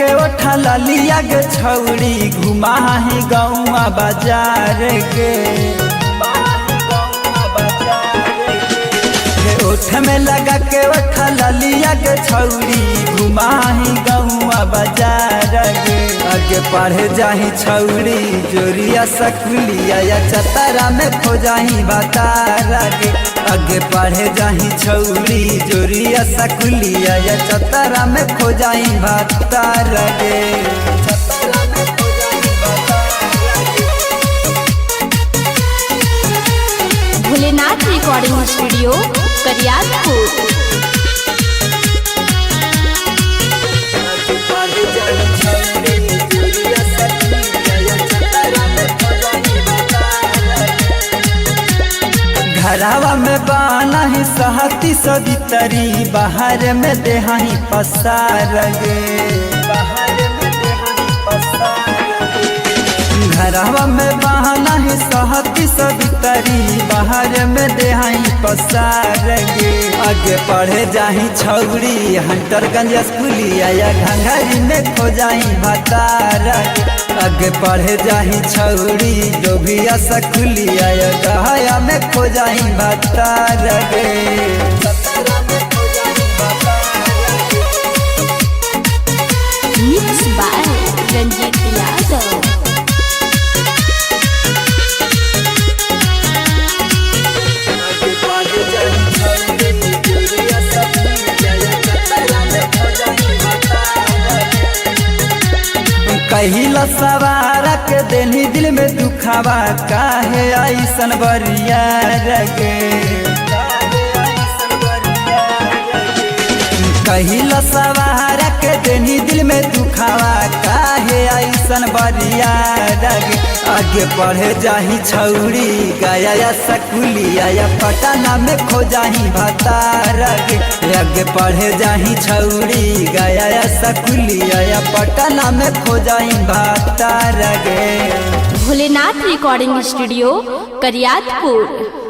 के उठा लिया गे छौड़ी घुमा ही गौआ बाजार के ओठ में लगा के उठा लिया गे छौड़ी घुमा ही गौआ बाजार के आगे पढ़े जाही छौड़ी जोरिया सकुलिया या चतरा में खो जाही बतारा के आगे पढ़े जाही छौड़ी जोरिया सकुलिया या चतरा में खो जाही बतारा के भोलेनाथ रिकॉर्डिंग स्टूडियो करियापुर। घरावा में बाना ही सहती सवितरी बाहर में देहाही पसार गे घरावा में बहाना ही सहती सवितरी बाहर में देहाई पसार गे आगे पढ़े जाही छौड़ी हंटरगंज स्कूलिया या घंघरी में खो जाही भतार आगे पढ़े जाही छौड़ी डोभिया सकुलिया या गहाया में खो जाही भतार गे मिक्स बाय रंजीत यादव। कहिला सवारा के देनी दिल में दुखावा काहे ऐसन बरिया गे कहिला सवारा के देनी दिल में दुखावा काहे ऐसन बरिया गे आगे पढ़े जाही छौड़ी गया या सकुलिया या पटना में खो जाही भतार गे आगे पढ़े जाही छौड़ी गया या सकुलिया या पटना में खो जाही भतार गे। Bholenath recording studio करियापुर।